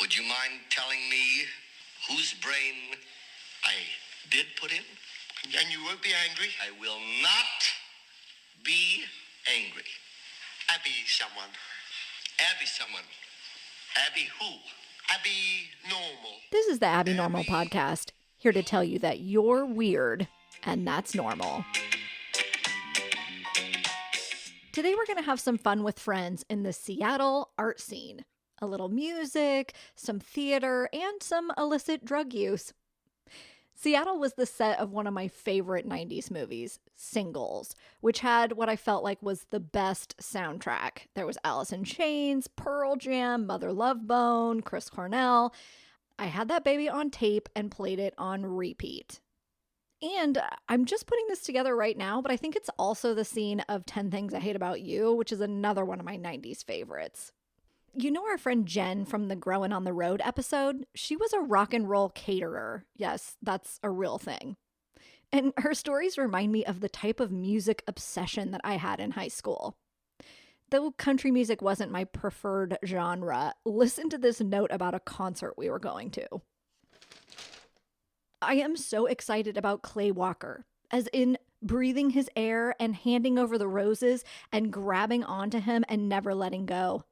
Would you mind telling me whose brain I did put in? And you won't be angry? I will not be angry. Abby someone. Abby someone. Abby who? Abby Normal. This is the Abby Normal Podcast, here to tell you that you're weird, and that's normal. Today we're going to have some fun with friends in the Seattle art scene. A little music, some theater, and some illicit drug use. Seattle was the set of one of my favorite 90s movies, Singles, which had what I felt like was the best soundtrack. There was Alice in Chains, Pearl Jam, Mother Love Bone, Chris Cornell. I had that baby on tape and played it on repeat. And I'm just putting this together right now, but I think it's also the scene of 10 Things I Hate About You, which is another one of my 90s favorites. You know our friend Jen from the Growin' on the Road episode? She was a rock and roll caterer. Yes, that's a real thing. And her stories remind me of the type of music obsession that I had in high school. Though country music wasn't my preferred genre, listen to this note about a concert we were going to. I am so excited about Clay Walker, as in breathing his air and handing over the roses and grabbing onto him and never letting go.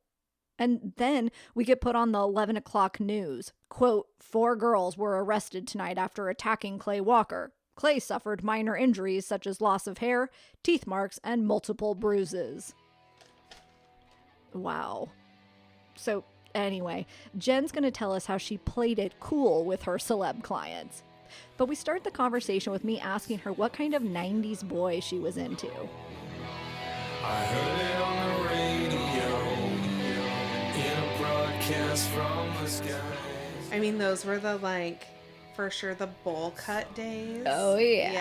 And then we get put on the 11 o'clock news. Quote, 4 girls were arrested tonight after attacking Clay Walker. Clay suffered minor injuries such as loss of hair, teeth marks, and multiple bruises. Wow. So anyway, Jen's going to tell us how she played it cool with her celeb clients. But we start the conversation with me asking her what kind of 90s boy she was into. I heard it on the radio. From the sky. I mean, those were the, for sure, the bowl cut days. Oh, yeah.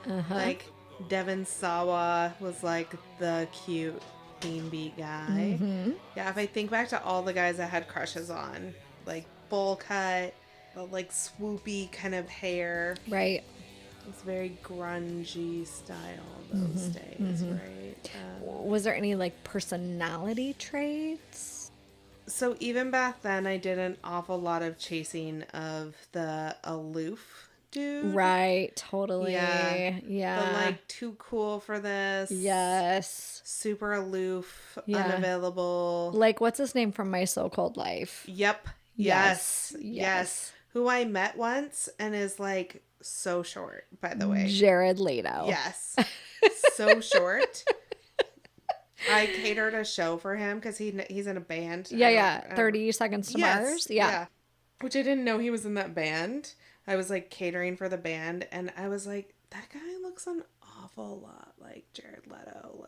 Yeah. Like, Devin Sawa was, the cute Queen Beat guy. Mm-hmm. Yeah, if I think back to all the guys I had crushes on, bowl cut, the, swoopy kind of hair. Right. It's very grungy style those days, right? Was there any, personality traits? So even back then, I did an awful lot of chasing of the aloof dude. Right, totally. Yeah. The too cool for this. Yes. Super aloof, unavailable. What's his name from My So-Called Life? Yep. Yes. Who I met once and is so short, by the way. Jared Leto. Yes. So short. I catered a show for him because he's in a band. Yeah. 30 Seconds to Mars. Yeah. Which I didn't know he was in that band. I was catering for the band, and I was like, that guy looks an awful lot like Jared Leto,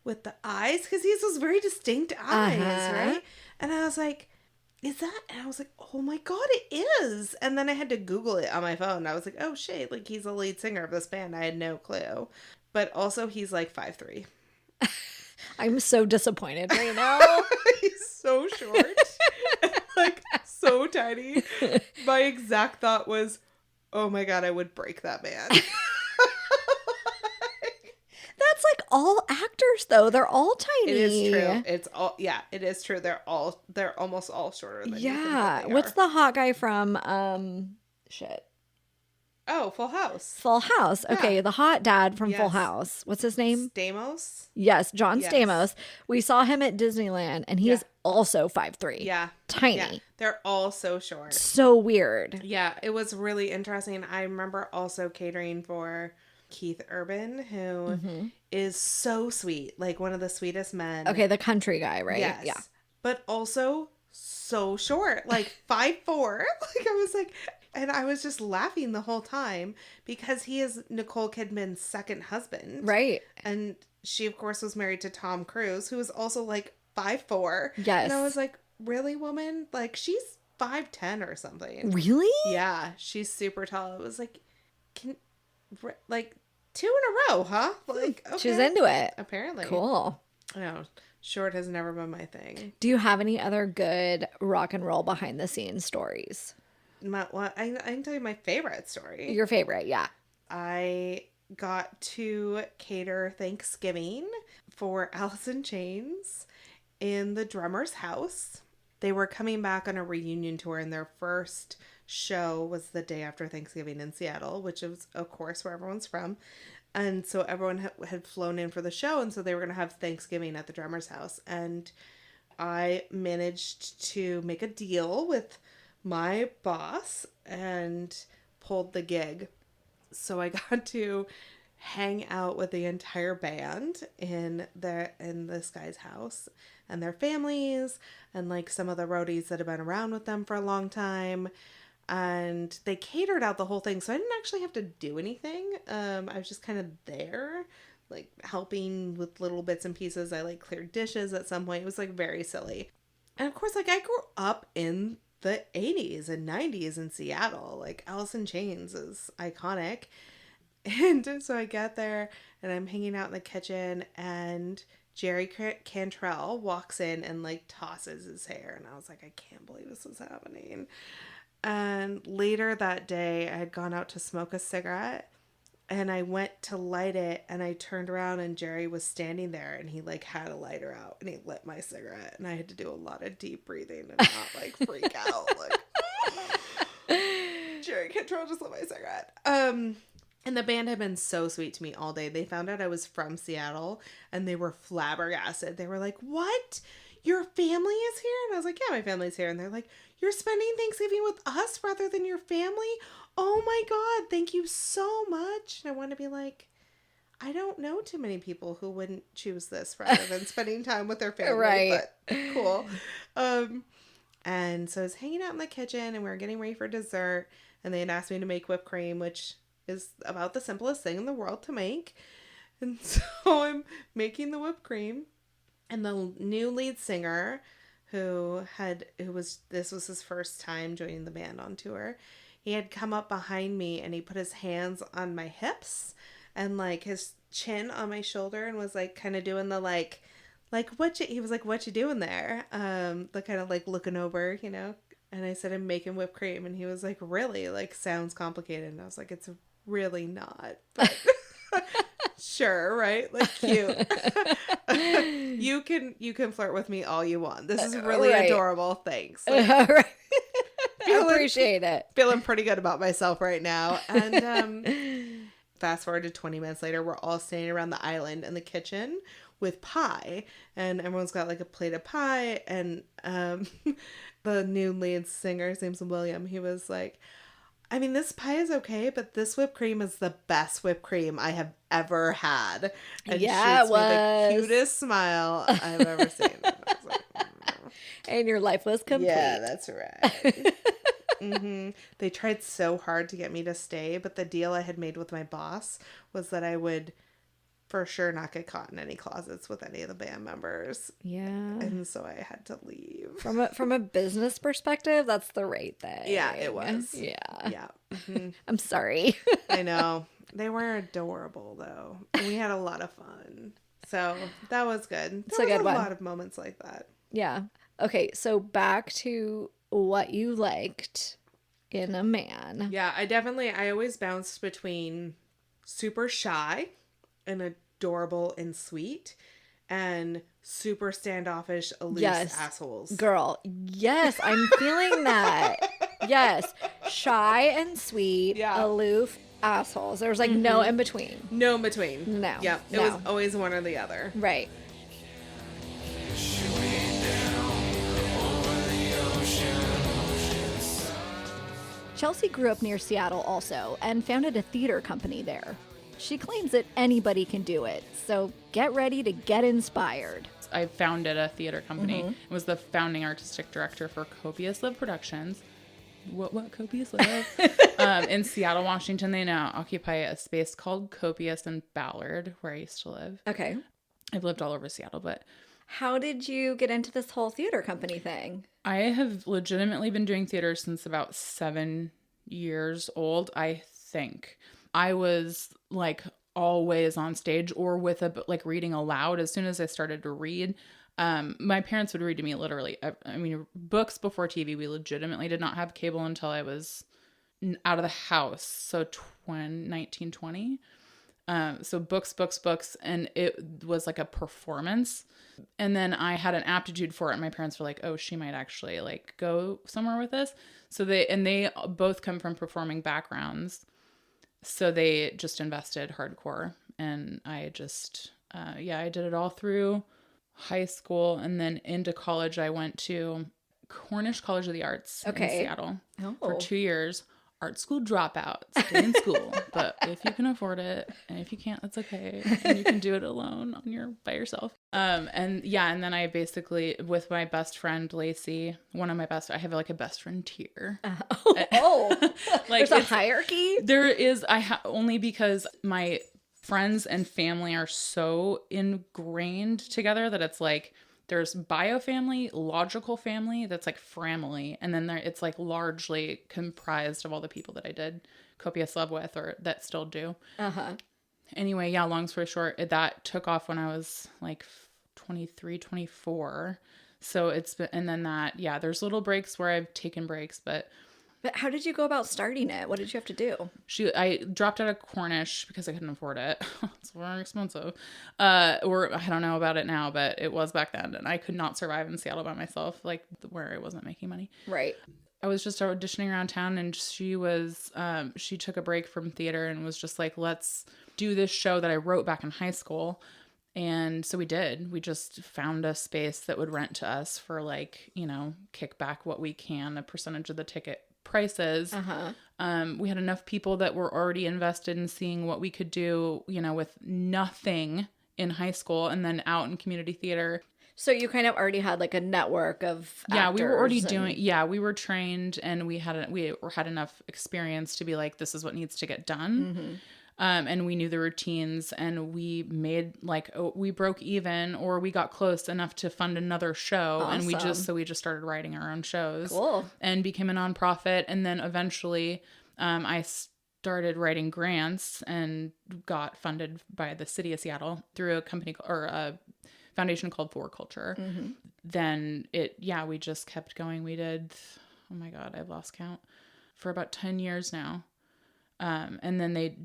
with the eyes, because he has those very distinct eyes, right? And I was like, is that? And I was like, oh my God, it is. And then I had to Google it on my phone. I was like, oh shit, he's the lead singer of this band. I had no clue. But also he's 5'3". I'm so disappointed right now. He's so short. So tiny. My exact thought was, oh my God, I would break that man. That's all actors though. They're all tiny. It is true. It is true. They're almost all shorter than you think that they What's are. the hot guy from shit? Oh, Full House. Full House. Okay, Yeah. the hot dad from Full Yes. House. What's his name? Stamos? Yes, John Yes. Stamos. We saw him at Disneyland, and he is also 5'3". Yeah. Tiny. Yeah. They're all so short. So weird. Yeah, it was really interesting. I remember also catering for Keith Urban, who is so sweet. One of the sweetest men. Okay, the country guy, right? Yes. Yeah. But also so short. 5'4". I was and I was just laughing the whole time because he is Nicole Kidman's second husband. Right. And she, of course, was married to Tom Cruise, who was also 5'4". Yes. And I was like, really, woman? She's 5'10" or something. Really? Yeah. She's super tall. It was 2 in a row, huh? Okay. She's into it. Apparently. Cool. No, short has never been my thing. Do you have any other good rock and roll behind the scenes stories? I can tell you my favorite story. Your favorite, yeah. I got to cater Thanksgiving for Alice in Chains in the drummer's house. they were coming back on a reunion tour, and their first show was the day after Thanksgiving in Seattle, which is, of course, where everyone's from. And so everyone had flown in for the show, and so they were going to have Thanksgiving at the drummer's house. And I managed to make a deal with my boss and pulled the gig. So I got to hang out with the entire band in this guy's house and their families and like some of the roadies that have been around with them for a long time. And they catered out the whole thing, so I didn't actually have to do anything. I was just kind of there, like helping with little bits and pieces. I like cleared dishes at some point. It was like very silly. And of course, like I grew up in the 80s and 90s in Seattle. Like Alice in Chains is iconic. And so I get there and I'm hanging out in the kitchen, and Jerry Cantrell walks in and like tosses his hair. And I was like, I can't believe this is happening. And later that day, I had gone out to smoke a cigarette, and I went to light it, and I turned around and Jerry was standing there, and he like had a lighter out and he lit my cigarette, and I had to do a lot of deep breathing and not like freak out. Like, Jerry Cantrell just lit my cigarette. And the band had been so sweet to me all day. They found out I was from Seattle, and they were flabbergasted. They were like, "What? Your family is here?" And I was like, "Yeah, my family's here." And they're like, "You're spending Thanksgiving with us rather than your family? Oh my God, thank you so much." And I want to be like, I don't know too many people who wouldn't choose this rather than spending time with their family. Right. But cool. And so I was hanging out in the kitchen, and we were getting ready for dessert, and they had asked me to make whipped cream, which is about the simplest thing in the world to make. And so I'm making the whipped cream, and the new lead singer this was his first time joining the band on tour. He had come up behind me, and he put his hands on my hips and like his chin on my shoulder, and was like kind of doing the he was like, "What you doing there?" The kind of like looking over, you know. And I said, "I'm making whipped cream." And he was like, "Really? Like, sounds complicated." And I was like, "It's really not." But sure, right? Like, cute. You can flirt with me all you want. This is really adorable. Thanks. Like, Right. I appreciate it. Feeling pretty good about myself right now. And fast forward to 20 minutes later, we're all standing around the island in the kitchen with pie, and everyone's got like a plate of pie. And the new lead singer, his name's William, he was like, "I mean, this pie is okay, but this whipped cream is the best whipped cream I have ever had." And Yeah, shoots me the cutest smile I've ever seen. And I was like, and your life was complete. yeah, that's right. They tried so hard to get me to stay, but the deal I had made with my boss was that I would for sure not get caught in any closets with any of the band members. Yeah. And so I had to leave. From a business perspective, that's the right thing. Yeah, it was. Yeah. Yeah. Mm-hmm. I'm sorry. I know. They were adorable, though. And we had a lot of fun. So that was good. There was a lot of moments like that. Yeah. Okay, so back to what you liked in a man. Yeah, I always bounced between super shy and adorable and sweet, and super standoffish, aloof assholes. Girl, yes, I'm feeling that. Yes, shy and sweet, aloof assholes. There was like no in between. No in between. No. Yeah, it was always one or the other. Right. Chelsea grew up near Seattle also and founded a theater company there. She claims that anybody can do it, so get ready to get inspired. I founded a theater company and was the founding artistic director for Copious Live Productions. What Copious Live? In Seattle, Washington, they now occupy a space called Copious in Ballard, where I used to live. Okay. I've lived all over Seattle, but... How did you get into this whole theater company thing? I have legitimately been doing theater since about 7 years old, I think. I was like always on stage or with reading aloud as soon as I started to read. My parents would read to me literally, I mean, books before TV. We legitimately did not have cable until I was out of the house. So 1920. So books, and it was like a performance. And then I had an aptitude for it, and my parents were like, oh, she might actually like go somewhere with this. So they both come from performing backgrounds. So they just invested hardcore, and I just, I did it all through high school, and then into college. I went to Cornish College of the Arts in Seattle for 2 years. Art school dropout, stay in school, but if you can afford it, and if you can't, that's okay, and you can do it alone by yourself. And then I basically, with my best friend Lacey, I have like a best friend tier. Like there's a hierarchy. There is. Only because my friends and family are so ingrained together that it's like, there's bio family, logical family, that's like family. And then it's like largely comprised of all the people that I did copious love with, or that still do. Anyway, long story short, that took off when I was like 23, 24. So it's been, and then there's little breaks where I've taken breaks, But how did you go about starting it? What did you have to do? I dropped out of Cornish because I couldn't afford it. It's very expensive. Or I don't know about it now, but it was back then. And I could not survive in Seattle by myself, like where I wasn't making money. Right. I was just auditioning around town, and she took a break from theater and was just like, let's do this show that I wrote back in high school. And so we did. We just found a space that would rent to us for like, kick back what we can, a percentage of the ticket prices. We had enough people that were already invested in seeing what we could do, with nothing in high school and then out in community theater. So you kind of already had like a network of actors. We were already doing. We were trained, and we had enough experience to be like, this is what needs to get done. And we knew the routines, and we made we broke even, or we got close enough to fund another show. Awesome. And we just started writing our own shows. Cool. And became a nonprofit. And then eventually I started writing grants and got funded by the city of Seattle through a company or a foundation called For Culture. Then we just kept going. We did, oh my God, I've lost count, for about 10 years now. And then they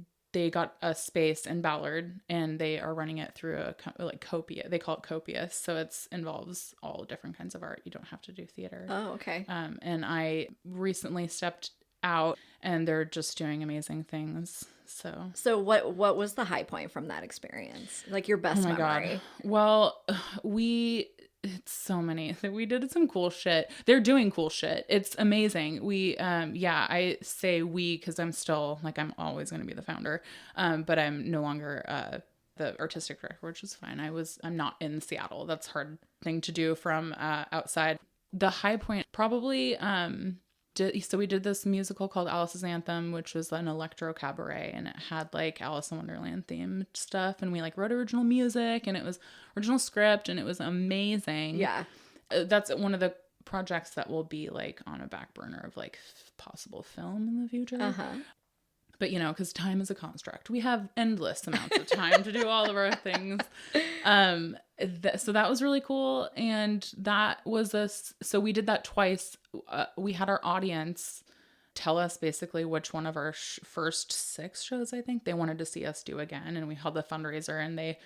got a space in Ballard, and they are running it through Copious. They call it Copious. So it involves all different kinds of art. You don't have to do theater. Oh, okay. And I recently stepped out, and they're just doing amazing things. So what was the high point from that experience? Like your best memory? God. Well, it's so many. We did some cool shit. They're doing cool shit. It's amazing. We, I say we because I'm still, I'm always going to be the founder. But I'm no longer the artistic director, which is fine. I'm not in Seattle. That's a hard thing to do from outside. The high point probably, so we did this musical called Alice's Anthem, which was an electro cabaret, and it had Alice in Wonderland themed stuff, and we wrote original music, and it was original script, and it was amazing. Yeah. That's one of the projects that will be on a back burner of possible film in the future. But because time is a construct, we have endless amounts of time to do all of our things. So that was really cool. And that was so we did that twice. We had our audience tell us basically which one of our first 6 shows, I think, they wanted to see us do again. And we held the fundraiser, and they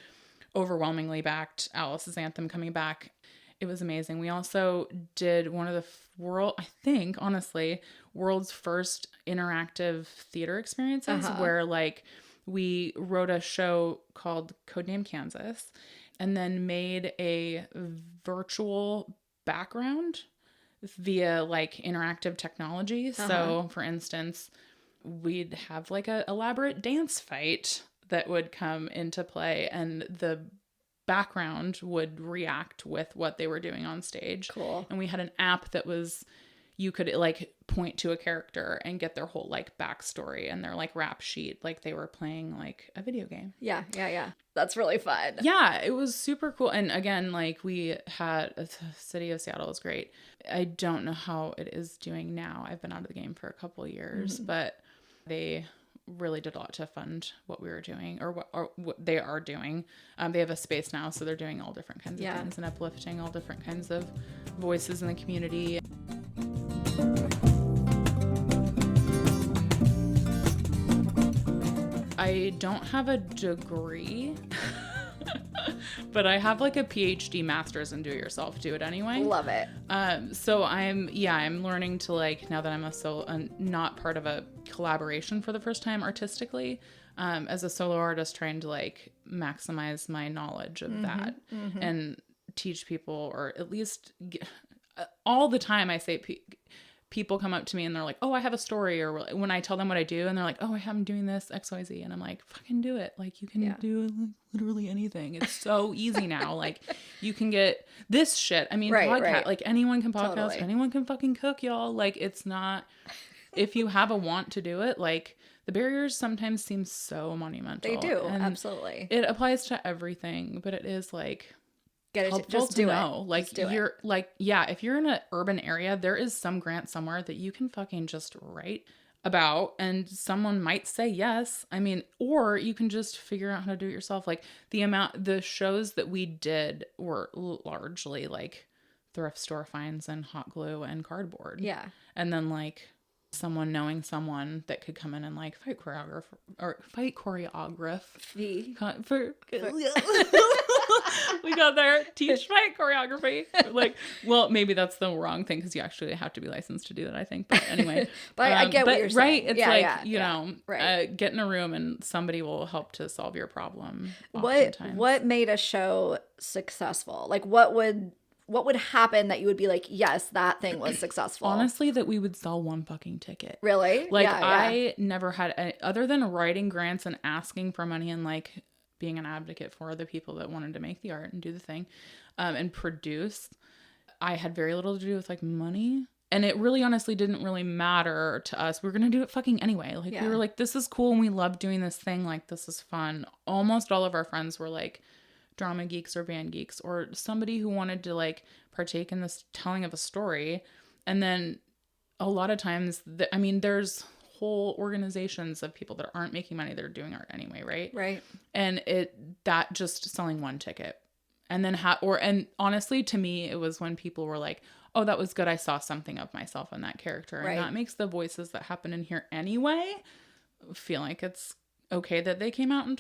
overwhelmingly backed Alice's Anthem coming back. It was amazing. We also did one of the world's first interactive theater experiences where we wrote a show called Codename Kansas, and then made a virtual background via interactive technology. So for instance, we'd have a elaborate dance fight that would come into play, and the background would react with what they were doing on stage. Cool. And we had an app that you could point to a character and get their whole backstory and their rap sheet, they were playing a video game. Yeah. That's really fun. Yeah, it was super cool. And again, we had the city of Seattle is great. I don't know how it is doing now. I've been out of the game for a couple of years, but they really did a lot to fund what we were doing, or what they are doing. They have a space now, so they're doing all different kinds of things and uplifting all different kinds of voices in the community. I don't have a degree, but I have like a PhD master's in do-it-yourself. Do it anyway. Love it. So I'm learning to like, now that I'm not part of a collaboration for the first time artistically, as a solo artist, trying to like maximize my knowledge of that and teach people, or at least all the time I say people come up to me and they're like, oh, I have a story, or when I tell them what I do and they're like, oh, I'm doing this XYZ, and I'm like, fucking do it. Like, you can do literally anything. It's so easy now. Like, you can get this shit. I mean, podcast, like anyone can podcast, Totally. anyone can fucking cook, y'all. Like, it's not, if you have a want to do it, like, the barriers sometimes seem so monumental. They do. And Absolutely. it applies to everything, but it is like, helpful just to do know. it. Like, Just do it. you're like, yeah, if you're in an urban area, there is some grant somewhere that you can fucking just write about, and someone might say yes. I mean, or you can just figure out how to do it yourself. Like, the shows that we did were largely like thrift store finds and hot glue and cardboard. Yeah. And then like someone knowing someone that could come in and like fight choreograph. We got there, teach fight choreography. Like, well, maybe that's the wrong thing, because you actually have to be licensed to do that, I think. But anyway, But I get what you're saying. Right? It's you know, right. get in a room and somebody will help to solve your problem. What made a show successful? Like, what would happen that you would be like, yes, that thing was successful? Honestly, that we would sell one fucking ticket. Really? Like, Yeah, I never had, other than writing grants and asking for money and like being an advocate for the people that wanted to make the art and do the thing, and produce, I had very little to do with like money. And it really honestly didn't really matter to us. We were going to do it fucking anyway. Like, we were like, this is cool and we love doing this thing. Like, this is fun. Almost all of our friends were like drama geeks or band geeks, or somebody who wanted to like partake in this telling of a story. And then a lot of times, there's whole organizations of people that aren't making money that are doing art anyway, right? Right. And that just selling one ticket. And then and honestly, to me, it was when people were like, oh, that was good. I saw something of myself in that character. Right. And that makes the voices that happen in here anyway feel like it's okay that they came out and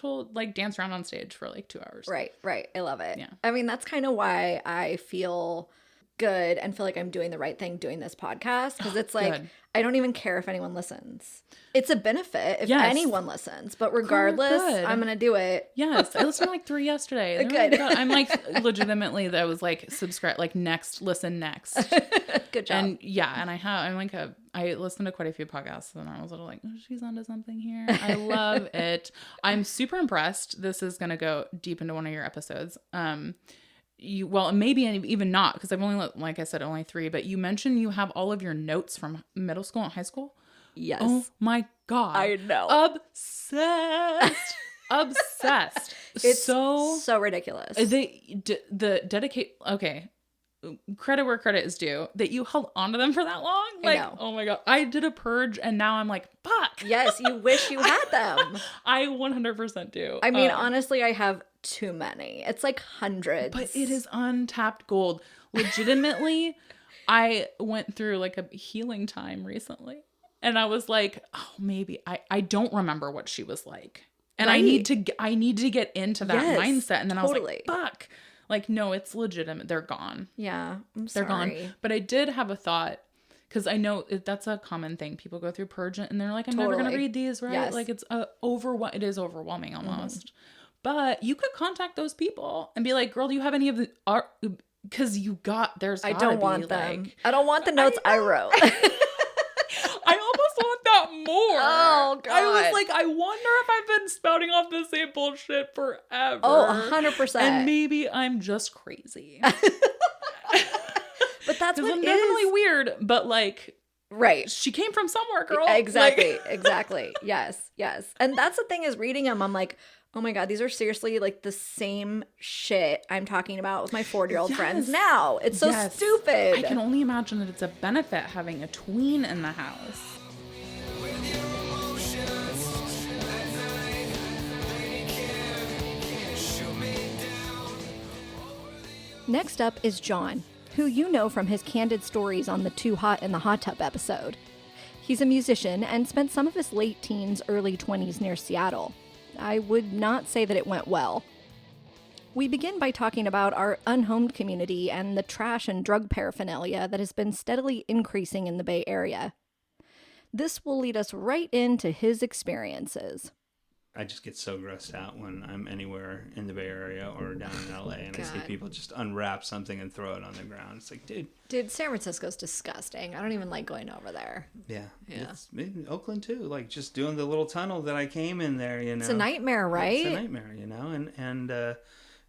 danced around on stage for like 2 hours. Right. I love it. Yeah. I mean, that's kind of why I feel good and feel like I'm doing the right thing doing this podcast, because it's like, Good. I don't even care if anyone listens. It's a benefit if Yes. anyone listens, but regardless, Good. I'm gonna do it. Yes, I listened to like 3 yesterday. They're Good. really good. I'm like, legitimately, that was like, subscribe, like listen next. Good job. And yeah, and I listened to quite a few podcasts, and I was like, oh, she's onto something here. I love it. I'm super impressed. This is going to go deep into one of your episodes. Maybe even not, because I've only, like I said, only 3, but you mentioned you have all of your notes from middle school and high school. Yes. Oh my God. I know. Obsessed. Obsessed. It's so ridiculous. Okay. Credit where credit is due, that you held on to them for that long. I Like, know. oh my God. I did a purge and now I'm like, fuck. Yes, you wish you had them. I 100% do. I mean, honestly, I have too many. It's like hundreds. But it is untapped gold. Legitimately, I went through like a healing time recently. And I was like, oh, maybe I don't remember what she was like. And Right. I need to get into that Yes, mindset. And then I was totally. like, fuck. Like, no, it's legitimate. They're gone. Yeah, I'm They're sorry. gone. But I did have a thought, because I know that's a common thing. People go through purge and they're like, I'm never going to Totally. read these, right? Yes. Like, it is overwhelming almost. But you could contact those people and be like, girl, do you have any of the art? Because there's I gotta don't be, want them. like, I don't want the notes I wrote. I almost want that more. Oh, I was God. like, I wonder if I've been spouting off the same bullshit forever. Oh, 100%. And maybe I'm just crazy. But that's Because what I'm it definitely is. weird, but like, Right. she came from somewhere, girl. Exactly. Like- Exactly. Yes. And that's the thing, is reading them, I'm like, oh my God, these are seriously like the same shit I'm talking about with my 40-year-old friends Yes. now. It's so Yes. stupid. I can only imagine that it's a benefit having a tween in the house. Next up is John, who you know from his candid stories on the Too Hot in the Hot Tub episode. He's a musician and spent some of his late teens, early 20s near Seattle. I would not say that it went well. We begin by talking about our unhomed community and the trash and drug paraphernalia that has been steadily increasing in the Bay Area. This will lead us right into his experiences. I just get so grossed out when I'm anywhere in the Bay Area or down in LA and I see God. people just unwrap something and throw it on the ground. It's like, dude, San Francisco's disgusting. I don't even like going over there. Yeah. Yeah. It's in Oakland too. Like just doing the little tunnel that I came in there, you know. It's a nightmare, right? It's a nightmare, you know, and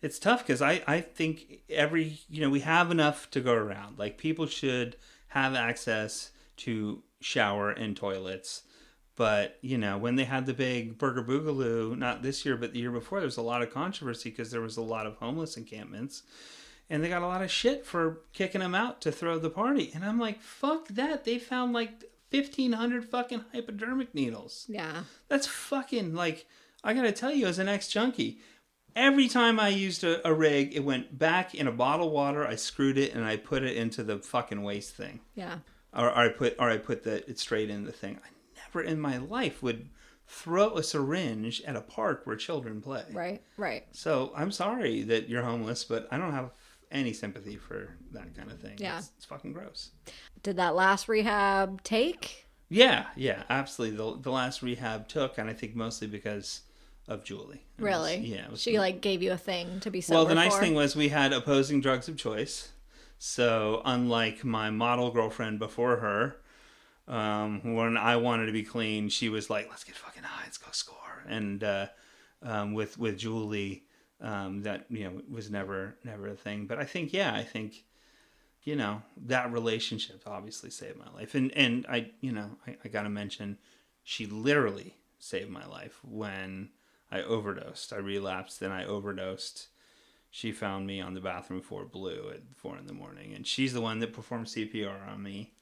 it's tough because I think we have enough to go around. Like people should have access to shower and toilets. But, you know, when they had the big Burger Boogaloo, not this year, but the year before, there was a lot of controversy because there was a lot of homeless encampments. And they got a lot of shit for kicking them out to throw the party. And I'm like, fuck that. They found like 1,500 fucking hypodermic needles. Yeah. That's fucking like, I got to tell you, as an ex-junkie, every time I used a rig, it went back in a bottle of water. I screwed it and I put it into the fucking waste thing. Yeah. Or I put it straight in the thing. I never in my life would throw a syringe at a park where children play. Right. So I'm sorry that you're homeless, but I don't have any sympathy for that kind of thing. Yeah. It's fucking gross. Did that last rehab take? Yeah, absolutely. The last rehab took, and I think mostly because of Julie. Really? It was, she like gave you a thing to be sober Well, the nice for? thing was we had opposing drugs of choice. So unlike my model girlfriend before her, when I wanted to be clean, she was like, let's get fucking high, let's go score. And with Julie, that, you know, was never a thing. But I think, you know, that relationship obviously saved my life. And I got to mention, she literally saved my life when I overdosed. I relapsed, then I overdosed. She found me on the bathroom floor blue at 4 a.m. And she's the one that performed CPR on me.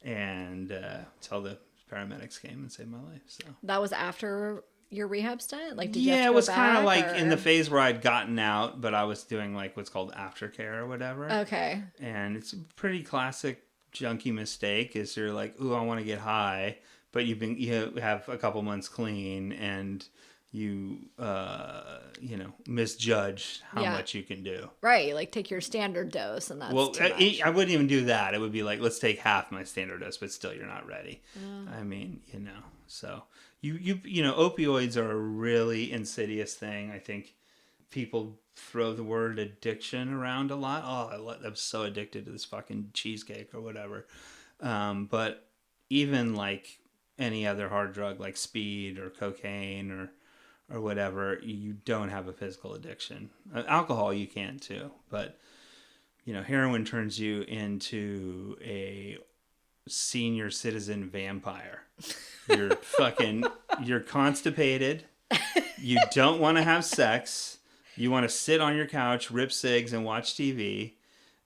And until the paramedics came and saved my life. So that was after your rehab stint? Like, did you have to it go was kind of back, like or? in the phase where I'd gotten out, but I was doing like what's called aftercare or whatever. Okay. And it's a pretty classic junkie mistake is you're like, ooh, I want to get high, but you have a couple months clean and you misjudge how much you can do. Right, like take your standard dose and that's too much. I wouldn't even do that. It would be like, let's take half my standard dose, but still you're not ready. I mean, you know, so you know, opioids are a really insidious thing. I think people throw the word addiction around a lot. Oh, I'm so addicted to this fucking cheesecake or whatever. But even like any other hard drug like speed or cocaine or whatever, you don't have a physical addiction. Alcohol you can too, but you know, heroin turns you into a senior citizen vampire. You're constipated. You don't want to have sex. You want to sit on your couch, rip cigs, and watch TV.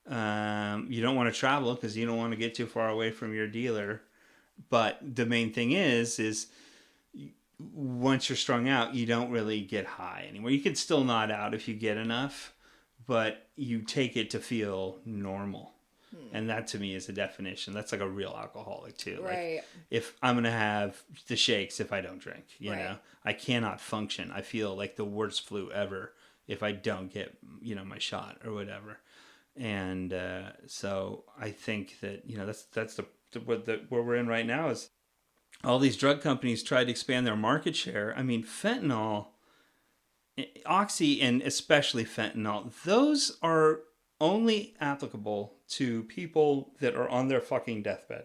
You don't want to travel because you don't want to get too far away from your dealer. But the main thing is once you're strung out, you don't really get high anymore. You can still nod out if you get enough, but you take it to feel normal. And that to me is a definition. That's like a real alcoholic too. Right. Like if I'm going to have the shakes if I don't drink, you know, I cannot function. I feel like the worst flu ever if I don't get, you know, my shot or whatever. And so I think that, you know, that's where we're in right now is all these drug companies tried to expand their market share. I mean, fentanyl, oxy, and especially fentanyl, those are only applicable to people that are on their fucking deathbed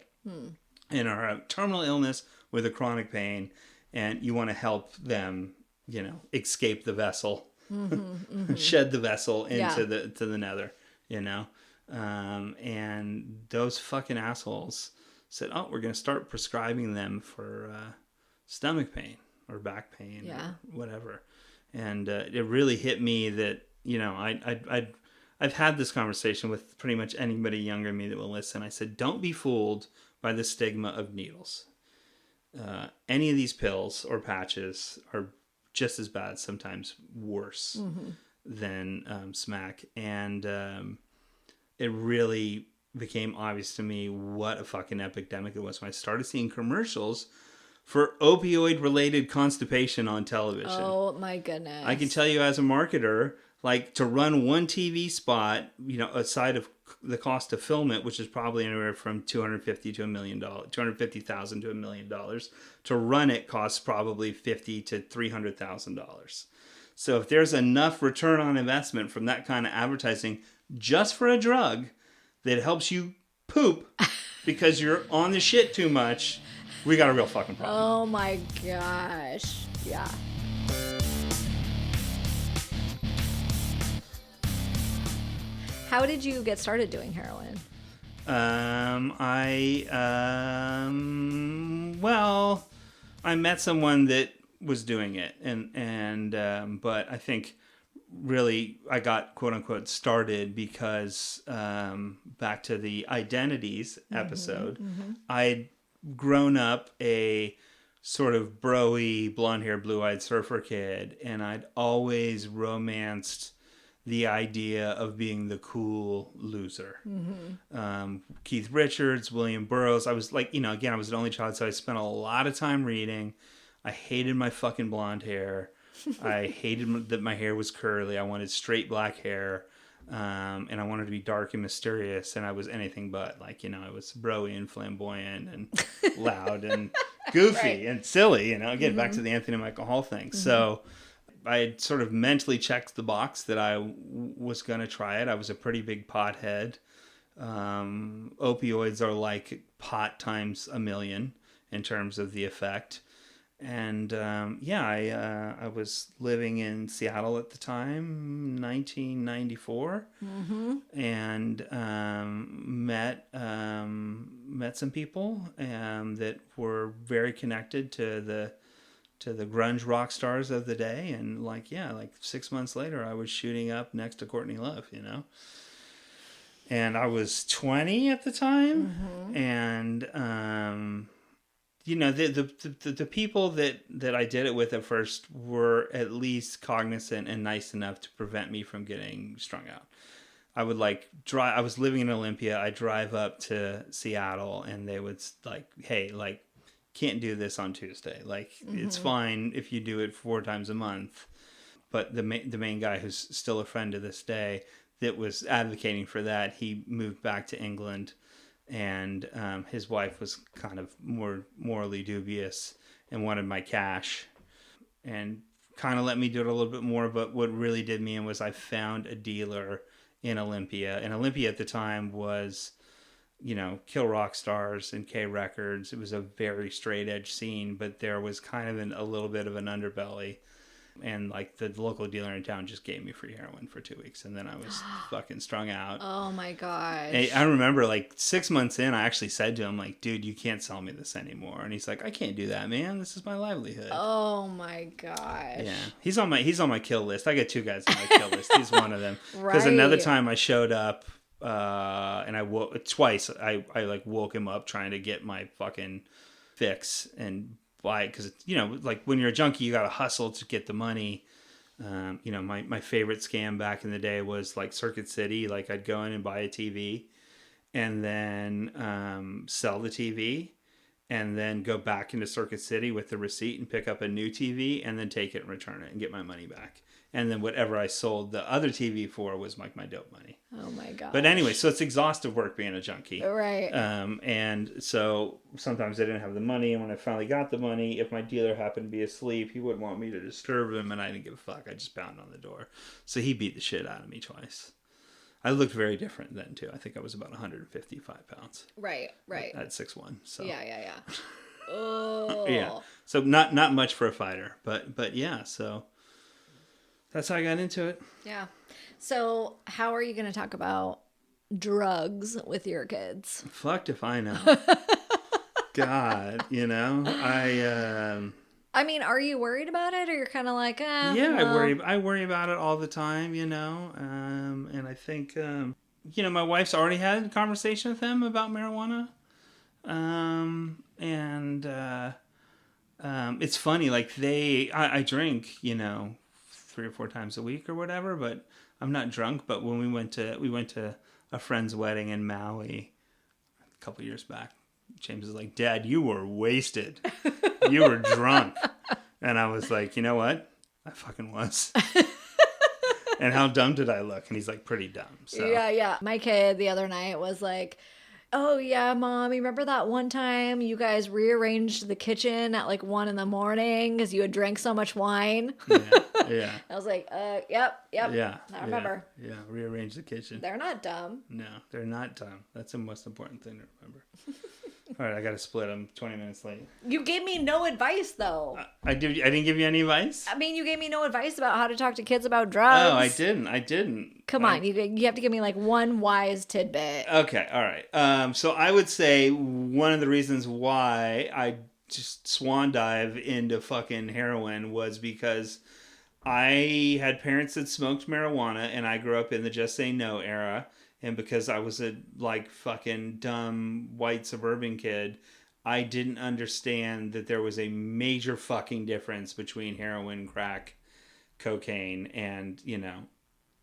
and are a terminal illness with a chronic pain, and you want to help them, you know, escape the vessel, shed the vessel into the nether, you know. And those fucking assholes said, oh, we're going to start prescribing them for stomach pain or back pain or whatever. And it really hit me that, you know, I've had this conversation with pretty much anybody younger than me that will listen. I said, don't be fooled by the stigma of needles. Any of these pills or patches are just as bad, sometimes worse than smack. And it really became obvious to me what a fucking epidemic it was when I started seeing commercials for opioid-related constipation on television. Oh my goodness. I can tell you as a marketer, like to run one TV spot, aside of the cost to film it, which is probably anywhere from $250,000 to $1 million, $250,000 to $1 million, to run it costs probably $50,000 to $300,000. So if there's enough return on investment from that kind of advertising just for a drug that helps you poop because you're on the shit too much, we got a real fucking problem. Oh my gosh. Yeah. How did you get started doing heroin? I met someone that was doing it, but I think really I got quote unquote started because back to the identities episode, I'd grown up a sort of bro-y, blonde-haired, blue-eyed surfer kid, and I'd always romanced the idea of being the cool loser. Keith Richards, William Burroughs. I was like, again, I was an only child, so I spent a lot of time reading. I hated my fucking blonde hair. I hated that my hair was curly. I wanted straight black hair. And I wanted to be dark and mysterious, and I was anything but. I was bro-y and flamboyant and loud and goofy and silly, again, back to the Anthony Michael Hall thing. So I had sort of mentally checked the box that I was going to try it. I was a pretty big pothead. Opioids are like pot times a million in terms of the effect. And I was living in Seattle at the time, 1994, and met some people that were very connected to the grunge rock stars of the day. And like 6 months later, I was shooting up next to Courtney Love, and I was 20 at the time, and the people that I did it with at first were at least cognizant and nice enough to prevent me from getting strung out. I would I was living in Olympia. I'd drive up to Seattle, and they would hey, can't do this on Tuesday. It's fine if you do it 4 times a month. But the main guy, who's still a friend to this day, that was advocating for that, he moved back to England. And his wife was kind of more morally dubious and wanted my cash and kind of let me do it a little bit more. But what really did me in was I found a dealer in Olympia. And Olympia at the time was, Kill Rock Stars and K Records. It was a very straight edge scene, but there was kind of a little bit of an underbelly. And the local dealer in town just gave me free heroin for 2 weeks, and then I was fucking strung out. Oh my gosh. And I remember 6 months in, I actually said to him, dude, you can't sell me this anymore. And he's like, I can't do that, man. This is my livelihood. Oh my gosh. Yeah. He's on my kill list. I got 2 guys on my kill list. He's one of them. Because Right. another time I showed up, and I woke twice. I woke him up trying to get my fucking fix and buy, because when you're a junkie, you gotta hustle to get the money. My favorite scam back in the day was Circuit City. I'd go in and buy a TV, and then sell the TV, and then go back into Circuit City with the receipt and pick up a new TV, and then take it and return it and get my money back. And then whatever I sold the other TV for was my dope money. Oh my god. But anyway, so it's exhaustive work being a junkie. Right. And so sometimes I didn't have the money. And when I finally got the money, if my dealer happened to be asleep, he wouldn't want me to disturb him. And I didn't give a fuck. I just pounded on the door. So he beat the shit out of me twice. I looked very different then too. I think I was about 155 pounds. Right. At 6'1". So Yeah. Oh. yeah. So not much for a fighter, but yeah. So that's how I got into it. Yeah. So how are you going to talk about drugs with your kids? Fucked if I know. God, I mean, are you worried about it, or you're kind of like, yeah, well. I worry about it all the time, and I think, my wife's already had a conversation with them about marijuana. It's funny, I drink, 3 or 4 times a week or whatever, but I'm not drunk. But when we went to a friend's wedding in Maui a couple years back, James is like, Dad, you were wasted. You were drunk. And I was like, you know what? I fucking was. And how dumb did I look? And he's like, pretty dumb. So. Yeah. My kid the other night was like, oh yeah, Mom, you remember that one time you guys rearranged the kitchen at like 1 a.m. because you had drank so much wine? Yeah. I was like, yep. Yeah. I remember. Yeah. Rearrange the kitchen. They're not dumb. No, they're not dumb. That's the most important thing to remember. All right, I got to split. I'm 20 minutes late. You gave me no advice, though. I didn't give you any advice? I mean, you gave me no advice about how to talk to kids about drugs. Oh, I didn't. Come on, you have to give me like one wise tidbit. Okay, all right. So I would say one of the reasons why I just swan dive into fucking heroin was because I had parents that smoked marijuana, and I grew up in the Just Say No era. And because I was a like fucking dumb white suburban kid, I didn't understand that there was a major fucking difference between heroin, crack, cocaine, and,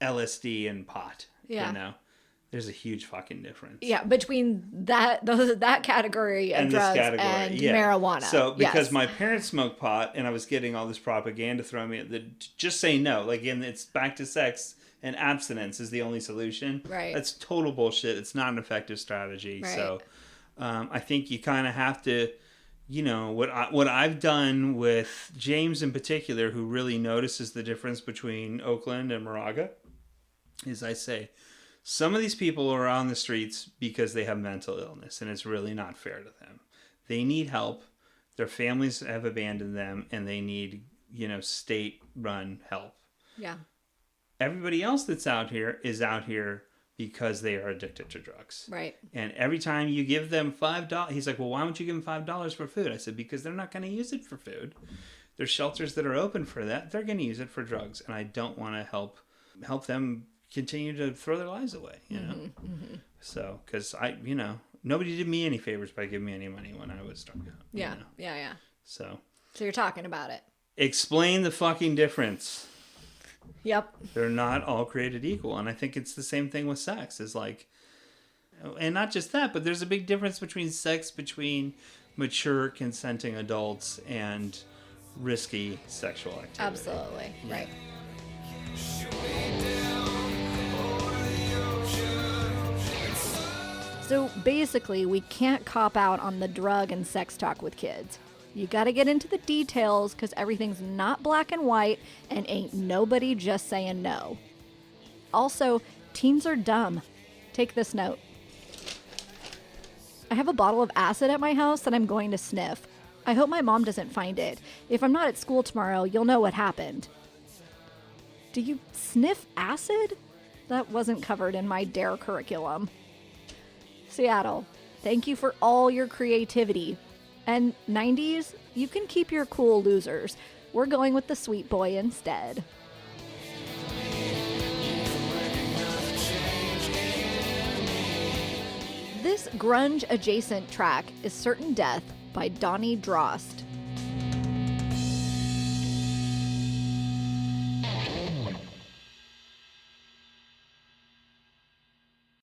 LSD and pot. Yeah. There's a huge fucking difference. Yeah, between that category of And drugs this category, and yeah. marijuana. So because yes. my parents smoked pot and I was getting all this propaganda thrown at me, just say no. Like, and it's back to sex. And abstinence is the only solution. Right. That's total bullshit. It's not an effective strategy. Right. So I think you kind of have to, what I've done with James in particular, who really notices the difference between Oakland and Moraga, is I say, some of these people are on the streets because they have mental illness, and it's really not fair to them. They need help. Their families have abandoned them, and they need, state-run help. Yeah. Everybody else that's out here is out here because they are addicted to drugs. Right. And every time you give them $5, he's like, well, why won't you give them $5 for food? I said, because they're not going to use it for food. There's shelters that are open for that. They're going to use it for drugs. And I don't want to help them continue to throw their lives away, Mm-hmm. So, because nobody did me any favors by giving me any money when I was drunk out. Yeah. Yeah. So you're talking about it. Explain the fucking difference. Yep. They're not all created equal. And I think it's the same thing with sex. Is like, and not just that, but there's a big difference between sex between mature consenting adults and risky sexual activity. Absolutely. Yeah. Right. So basically, we can't cop out on the drug and sex talk with kids. You got to get into the details because everything's not black and white and ain't nobody just saying no. Also, teens are dumb. Take this note. I have a bottle of acid at my house that I'm going to sniff. I hope my mom doesn't find it. If I'm not at school tomorrow, you'll know what happened. Do you sniff acid? That wasn't covered in my DARE curriculum. Seattle, thank you for all your creativity. And 90s, you can keep your cool losers. We're going with the sweet boy instead. This Grunge Adjacent track is Certain Death by Donnie Drost.